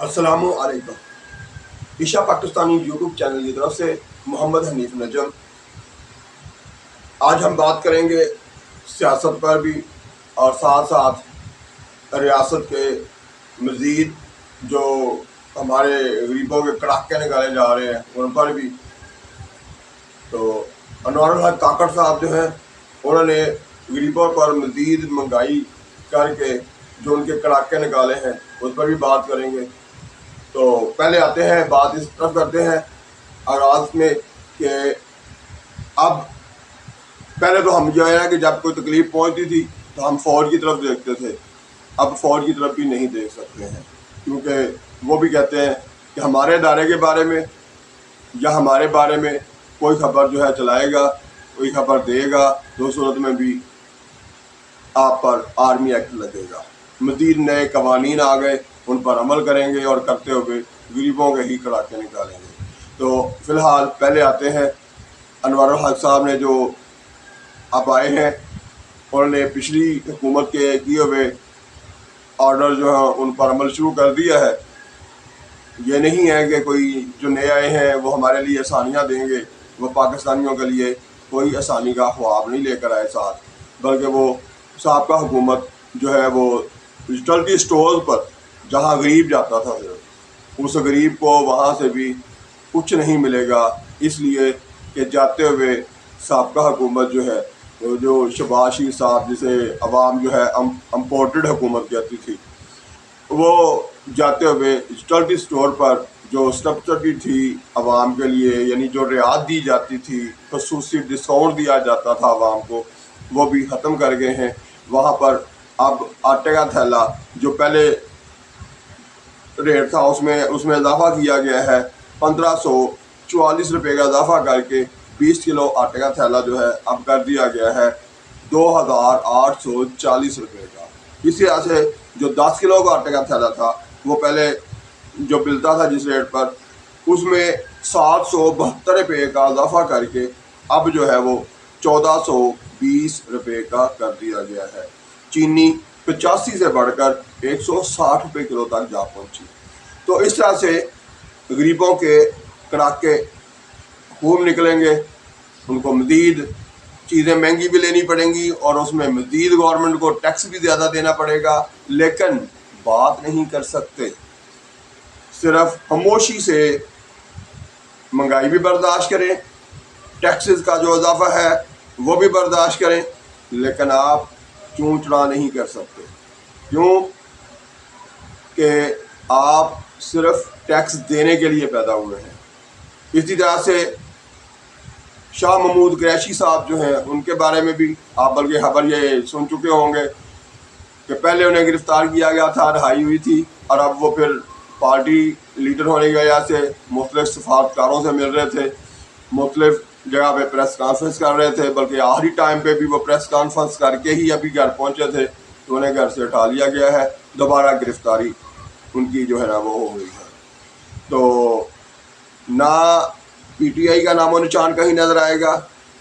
السلام علیکم۔ عشا Pakistani YouTube channel کی طرف سے محمد حنیف نجم۔ آج ہم بات کریں گے سیاست پر بھی اور ساتھ ساتھ ریاست کے مزید جو ہمارے غریبوں کے کڑاکے نکالے جا رہے ہیں ان پر بھی۔ تو انوار الحق کاکڑ صاحب جو ہیں انہوں نے غریبوں پر مزید مہنگائی کر کے جو ان کے کڑاکے نکالے ہیں اس پر بھی بات کریں گے۔ تو پہلے آتے ہیں بات اس طرف کرتے ہیں آغاز میں کہ اب پہلے تو ہم جو ہے کہ جب کوئی تکلیف پہنچتی تھی تو ہم فوج کی طرف دیکھتے تھے، اب فوج کی طرف بھی نہیں دیکھ سکتے ہیں، کیونکہ وہ بھی کہتے ہیں کہ ہمارے ادارے کے بارے میں یا ہمارے بارے میں کوئی خبر جو ہے چلائے گا، کوئی خبر دے گا تو اس صورت میں بھی آپ پر آرمی ایکٹ لگے گا۔ مزید نئے قوانین آ گئے، ان پر عمل کریں گے اور کرتے ہوئے غریبوں کے ہی کڑاکے نکالیں گے۔ تو فی الحال پہلے آتے ہیں انوار الحق صاحب نے جو اب آئے ہیں، انہوں نے پچھلی حکومت کے کیے ہوئے آرڈر جو ہیں ان پر عمل شروع کر دیا ہے۔ یہ نہیں ہے کہ کوئی جو نئے آئے ہیں وہ ہمارے لیے آسانیاں دیں گے، وہ پاکستانیوں کے لیے کوئی آسانی کا خواب نہیں لے کر آئے ساتھ، بلکہ وہ سابقہ حکومت جو ہے وہ ڈیجیٹل اسٹور پر جہاں غریب جاتا تھا صرف اس غریب کو وہاں سے بھی کچھ نہیں ملے گا، اس لیے کہ جاتے ہوئے سابقہ حکومت جو ہے جو شہباز شریف صاحب جسے عوام جو ہے امپورٹڈ حکومت کہتی تھی، وہ جاتے ہوئے ڈیجیٹل اسٹور پر جو سبسڈی تھی عوام کے لیے، یعنی جو رعایت دی جاتی تھی، خصوصی ڈسکاؤنٹ دیا جاتا تھا عوام کو، وہ بھی ختم کر گئے ہیں۔ وہاں پر اب آٹے کا تھیلا جو پہلے ریٹ تھا اس میں اضافہ کیا گیا ہے، 1544 روپے کا اضافہ کر کے 20 کلو آٹے کا تھیلا جو ہے اب کر دیا گیا ہے 2840 روپے کا۔ اسی طرح سے جو 10 کلو کا آٹے کا تھیلا تھا وہ پہلے جو ملتا تھا جس ریٹ پر، اس میں 772 روپے کا اضافہ کر کے اب جو ہے وہ 1420 روپے کا کر دیا گیا ہے۔ چینی 85 سے بڑھ کر 160 روپے کلو تک جا پہنچی۔ تو اس طرح سے غریبوں کے کڑاکے خوب نکلیں گے، ان کو مزید چیزیں مہنگی بھی لینی پڑیں گی اور اس میں مزید گورنمنٹ کو ٹیکس بھی زیادہ دینا پڑے گا، لیکن بات نہیں کر سکتے، صرف خاموشی سے مہنگائی بھی برداشت کریں، ٹیکسز کا جو اضافہ ہے وہ بھی برداشت کریں، لیکن آپ چون چڑا نہیں کر سکتے، کیوں کہ آپ صرف ٹیکس دینے کے لیے پیدا ہوئے ہیں۔ اسی طرح سے شاہ محمود قریشی صاحب جو ہیں ان کے بارے میں بھی آپ بلکہ خبر یہ سن چکے ہوں گے کہ پہلے انہیں گرفتار کیا گیا تھا، رہائی ہوئی تھی، اور اب وہ پھر پارٹی لیڈر ہونے کی وجہ سے مختلف سفارتکاروں سے مل رہے تھے، مختلف جگہ پہ پریس کانفرنس کر رہے تھے، بلکہ آخری ٹائم پہ بھی وہ پریس کانفرنس کر کے ہی ابھی گھر پہنچے تھے تو انہیں گھر سے اٹھا لیا گیا ہے، دوبارہ گرفتاری ان کی جو ہے نا وہ ہو گئی ہے۔ تو نہ پی ٹی آئی کا نام و نشان کہیں نظر آئے گا،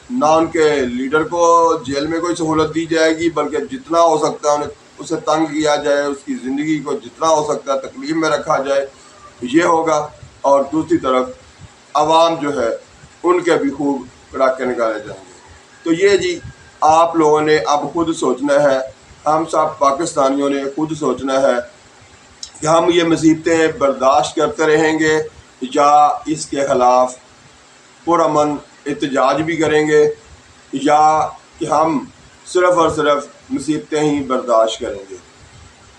نہ ان کے لیڈر کو جیل میں کوئی سہولت دی جائے گی، بلکہ جتنا ہو سکتا ہے انہیں اسے تنگ کیا جائے، اس کی زندگی کو جتنا ہو سکتا ہے تکلیف میں رکھا جائے، یہ ہوگا۔ اور دوسری طرف عوام جو ہے ان کے بھی خوب کڑاکے نکالے جائیں گے۔ تو یہ جی آپ لوگوں نے اب خود سوچنا ہے، ہم سب پاکستانیوں نے خود سوچنا ہے کہ ہم یہ مصیبتیں برداشت کرتے رہیں گے یا اس کے خلاف پرامن احتجاج بھی کریں گے، یا کہ ہم صرف اور صرف مصیبتیں ہی برداشت کریں گے۔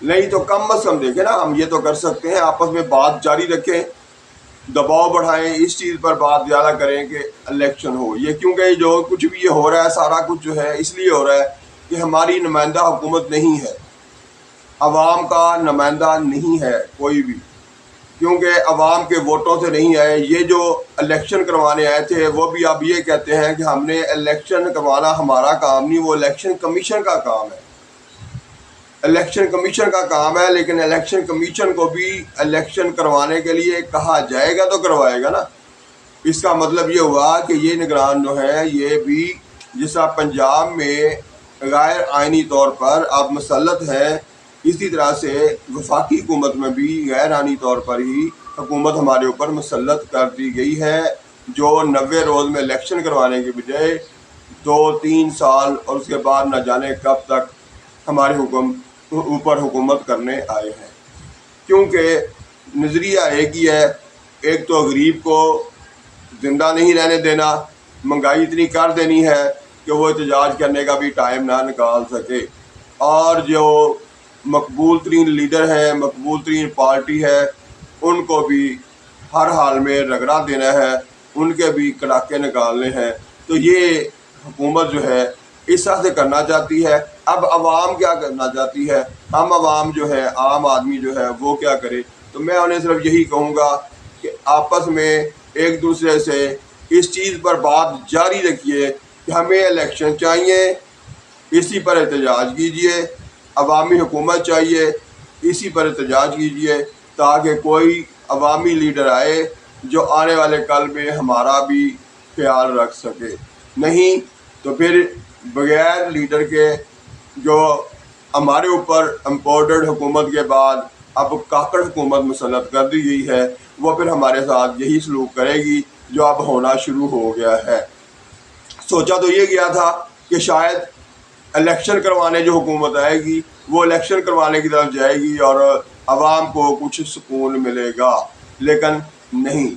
نہیں تو کم از کم دیکھیں نا، ہم یہ تو کر سکتے ہیں آپس میں بات جاری رکھیں، دباؤ بڑھائیں، اس چیز پر بات زیادہ کریں کہ الیکشن ہو۔ یہ کیونکہ جو کچھ بھی یہ ہو رہا ہے سارا کچھ جو ہے اس لیے ہو رہا ہے کہ ہماری نمائندہ حکومت نہیں ہے، عوام کا نمائندہ نہیں ہے کوئی بھی، کیونکہ عوام کے ووٹوں سے نہیں آئے۔ یہ جو الیکشن کروانے آئے تھے وہ بھی اب یہ کہتے ہیں کہ ہم نے الیکشن کروانا ہمارا کام نہیں، وہ الیکشن کمیشن کا کام ہے، الیکشن کمیشن کا کام ہے، لیکن الیکشن کمیشن کو بھی الیکشن کروانے کے لیے کہا جائے گا تو کروائے گا نا۔ اس کا مطلب یہ ہوا کہ یہ نگران جو ہے یہ بھی جیسا پنجاب میں غیر آئینی طور پر اب مسلط ہے اسی طرح سے وفاقی حکومت میں بھی غیر آئینی طور پر ہی حکومت ہمارے اوپر مسلط کر دی گئی ہے، جو 90 روز میں الیکشن کروانے کے بجائے 2-3 سال اور اس کے بعد نہ جانے کب تک ہمارے اوپر حکومت کرنے آئے ہیں۔ کیونکہ نظریہ ایک ہی ہے، ایک تو غریب کو زندہ نہیں رہنے دینا، مہنگائی اتنی کر دینی ہے کہ وہ احتجاج کرنے کا بھی ٹائم نہ نکال سکے، اور جو مقبول ترین لیڈر ہیں، مقبول ترین پارٹی ہے، ان کو بھی ہر حال میں رگڑا دینا ہے، ان کے بھی کڑاکے نکالنے ہیں۔ تو یہ حکومت جو ہے اس طرح سے کرنا چاہتی ہے۔ اب عوام کیا کرنا چاہتی ہے؟ ہم عوام جو ہے، عام آدمی جو ہے وہ کیا کرے؟ تو میں انہیں صرف یہی کہوں گا کہ آپس میں ایک دوسرے سے اس چیز پر بات جاری رکھیے کہ ہمیں الیکشن چاہیے، اسی پر احتجاج کیجیے، عوامی حکومت چاہیے، اسی پر احتجاج کیجیے، تاکہ کوئی عوامی لیڈر آئے جو آنے والے کل میں ہمارا بھی خیال رکھ سکے۔ نہیں تو پھر بغیر لیڈر کے جو ہمارے اوپر امپورٹڈ حکومت کے بعد اب کاکڑ حکومت مسلط کر دی گئی ہے، وہ پھر ہمارے ساتھ یہی سلوک کرے گی جو اب ہونا شروع ہو گیا ہے۔ سوچا تو یہ گیا تھا کہ شاید الیکشن کروانے جو حکومت آئے گی وہ الیکشن کروانے کی طرف جائے گی اور عوام کو کچھ سکون ملے گا، لیکن نہیں،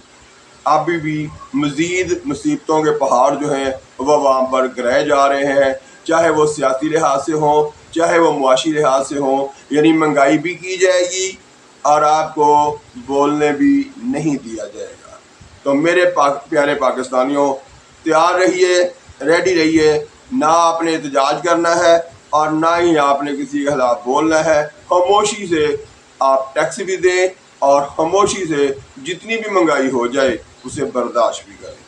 ابھی بھی مزید مصیبتوں کے پہاڑ جو ہیں وہ عوام پر گرائے جا رہے ہیں، چاہے وہ سیاسی لحاظ سے ہوں، چاہے وہ معاشی لحاظ سے ہوں۔ یعنی مہنگائی بھی کی جائے گی اور آپ کو بولنے بھی نہیں دیا جائے گا۔ تو میرے پیارے پاکستانیوں، تیار رہیے، ریڈی رہیے، نہ آپ نے احتجاج کرنا ہے اور نہ ہی آپ نے کسی کے خلاف بولنا ہے۔ خاموشی سے آپ ٹیکس بھی دیں اور خاموشی سے جتنی بھی مہنگائی ہو جائے اسے برداشت بھی کریں۔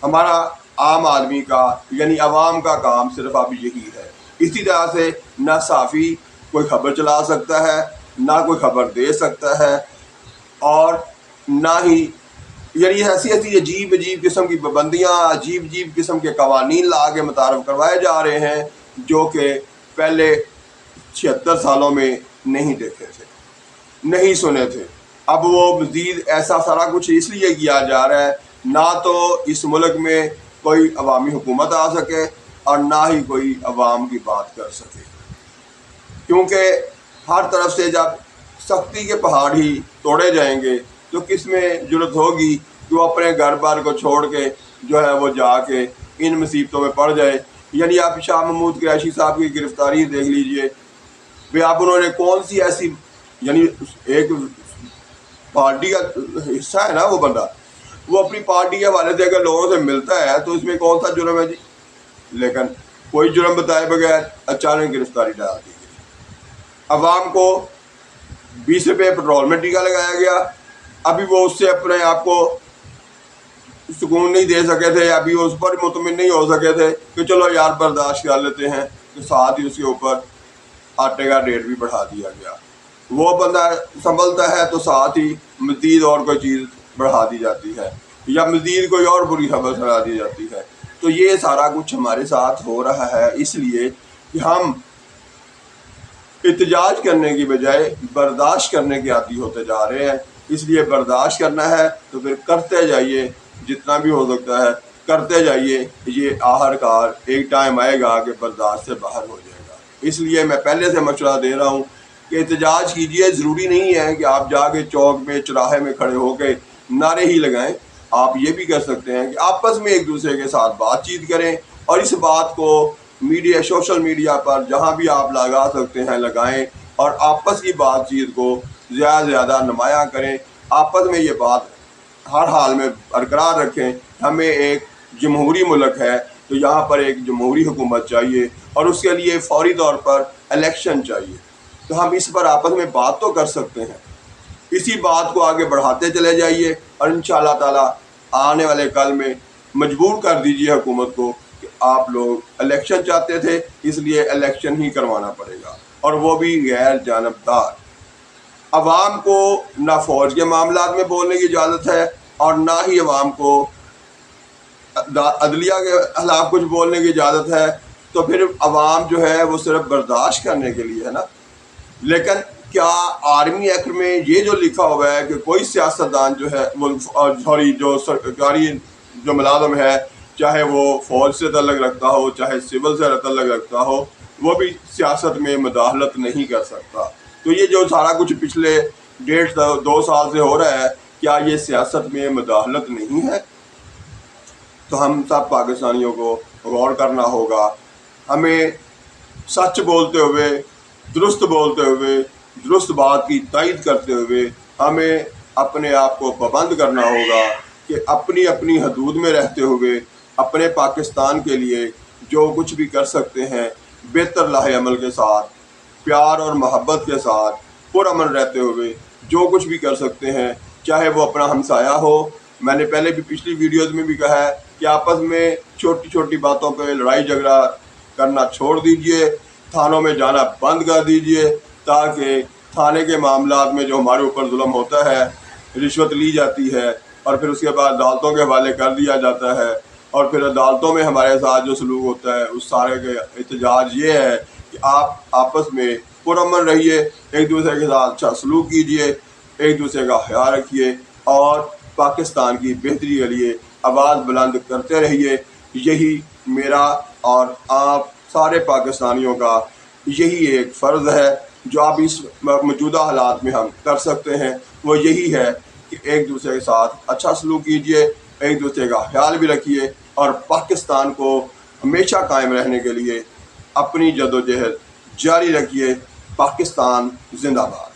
ہمارا عام آدمی کا یعنی عوام کا کام صرف اب یہی ہے۔ اسی طرح سے نہ صحافی کوئی خبر چلا سکتا ہے، نہ کوئی خبر دے سکتا ہے، اور نہ ہی یعنی ایسی عجیب قسم کی پابندیاں، عجیب قسم کے قوانین لا کے متعارف کروائے جا رہے ہیں جو کہ پہلے 76 سالوں میں نہیں دیکھے تھے، نہیں سنے تھے۔ اب وہ مزید ایسا سارا کچھ اس لیے کیا جا رہا ہے نہ تو اس ملک میں کوئی عوامی حکومت آ سکے اور نہ ہی کوئی عوام کی بات کر سکے، کیونکہ ہر طرف سے جب سختی کے پہاڑ ہی توڑے جائیں گے تو کس میں جرت ہوگی کہ وہ اپنے گھر بار کو چھوڑ کے جو ہے وہ جا کے ان مصیبتوں میں پڑ جائے۔ یعنی آپ شاہ محمود قریشی صاحب کی گرفتاری دیکھ لیجئے، بھی آپ انہوں نے کون سی ایسی، یعنی ایک پارٹی کا حصہ ہے نا وہ بندہ، وہ اپنی پارٹی کے حوالے سے اگر لوگوں سے ملتا ہے تو اس میں کون سا جرم ہے جی؟ لیکن کوئی جرم بتائے بغیر اچانک گرفتاری ڈال دی گئی۔ عوام کو 20 روپے پیٹرول میں ٹیکہ لگایا گیا، ابھی وہ اس سے اپنے آپ کو سکون نہیں دے سکے تھے، ابھی اس پر مطمئن نہیں ہو سکے تھے کہ چلو یار برداشت کر لیتے ہیں، تو ساتھ ہی اس کے اوپر آٹے کا ریٹ بھی بڑھا دیا گیا۔ وہ بندہ سنبھلتا ہے تو ساتھ ہی مزید اور کوئی چیز بڑھا دی جاتی ہے یا مزید کوئی اور بری خبر سنا دی جاتی ہے۔ تو یہ سارا کچھ ہمارے ساتھ ہو رہا ہے اس لیے کہ ہم احتجاج کرنے کی بجائے برداشت کرنے کے عادی ہوتے جا رہے ہیں۔ اس لیے برداشت کرنا ہے تو پھر کرتے جائیے، جتنا بھی ہو سکتا ہے کرتے جائیے۔ یہ آخر کار ایک ٹائم آئے گا کہ برداشت سے باہر ہو جائے گا۔ اس لیے میں پہلے سے مشورہ دے رہا ہوں کہ احتجاج کیجیے، ضروری نہیں ہے کہ آپ جا کے چوک میں چوراہے میں کھڑے ہو کے نعرے ہی لگائیں، آپ یہ بھی کر سکتے ہیں کہ آپس میں ایک دوسرے کے ساتھ بات چیت کریں اور اس بات کو میڈیا، سوشل میڈیا پر جہاں بھی آپ لگا سکتے ہیں لگائیں اور آپس کی بات چیت کو زیادہ سے زیادہ نمایاں کریں۔ آپس میں یہ بات ہر حال میں برقرار رکھیں۔ ہمیں ایک جمہوری ملک ہے تو یہاں پر ایک جمہوری حکومت چاہیے اور اس کے لیے فوری طور پر الیکشن چاہیے۔ تو ہم اس پر آپس میں بات تو کر سکتے ہیں، اسی بات کو آگے بڑھاتے چلے جائیے اور انشاءاللہ تعالی آنے والے کل میں مجبور کر دیجیے حکومت کو کہ آپ لوگ الیکشن چاہتے تھے، اس لیے الیکشن ہی کروانا پڑے گا، اور وہ بھی غیر جانبدار۔ عوام کو نہ فوج کے معاملات میں بولنے کی اجازت ہے اور نہ ہی عوام کو عدلیہ کے خلاف کچھ بولنے کی اجازت ہے۔ تو پھر عوام جو ہے وہ صرف برداشت کرنے کے لیے ہے نا۔ لیکن کیا آرمی ایکٹ میں یہ جو لکھا ہوا ہے کہ کوئی سیاستدان جو ہے وہ سوری جو سرکاری جو ملازم ہے، چاہے وہ فوج سے تعلق رکھتا ہو چاہے سول سے تعلق رکھتا ہو، وہ بھی سیاست میں مداخلت نہیں کر سکتا؟ تو یہ جو سارا کچھ پچھلے 1.5 سال سے ہو رہا ہے، کیا یہ سیاست میں مداخلت نہیں ہے؟ تو ہم سب پاکستانیوں کو غور کرنا ہوگا. ہمیں سچ بولتے ہوئے، درست بولتے ہوئے، درست بات کی تائید کرتے ہوئے ہمیں اپنے آپ کو پابند کرنا ہوگا کہ اپنی اپنی حدود میں رہتے ہوئے اپنے پاکستان کے لیے جو کچھ بھی کر سکتے ہیں، بہتر لاہ عمل کے ساتھ، پیار اور محبت کے ساتھ، پرامن رہتے ہوئے جو کچھ بھی کر سکتے ہیں، چاہے وہ اپنا ہمسایہ ہو. میں نے پہلے بھی پچھلی ویڈیوز میں بھی کہا ہے کہ آپس میں چھوٹی چھوٹی باتوں پہ لڑائی جھگڑا کرنا چھوڑ دیجئے، تھانوں میں جانا بند کر دیجئے، تاکہ تھانے کے معاملات میں جو ہمارے اوپر ظلم ہوتا ہے، رشوت لی جاتی ہے اور پھر اس کے بعد عدالتوں کے حوالے کر دیا جاتا ہے، اور پھر عدالتوں میں ہمارے ساتھ جو سلوک ہوتا ہے، اس سارے کے احتجاج یہ ہے کہ آپ آپس میں پرامن رہیے، ایک دوسرے کے ساتھ اچھا سلوک کیجیے، ایک دوسرے کا خیال رکھیے اور پاکستان کی بہتری کے لیے آواز بلند کرتے رہیے. یہی میرا اور آپ سارے پاکستانیوں کا یہی ایک فرض ہے جو آپ اس موجودہ حالات میں ہم کر سکتے ہیں. وہ یہی ہے کہ ایک دوسرے کے ساتھ اچھا سلوک کیجیے، ایک دوسرے کا خیال بھی رکھیے اور پاکستان کو ہمیشہ قائم رہنے کے لیے اپنی جدوجہد جاری رکھیے. پاکستان زندہ باد.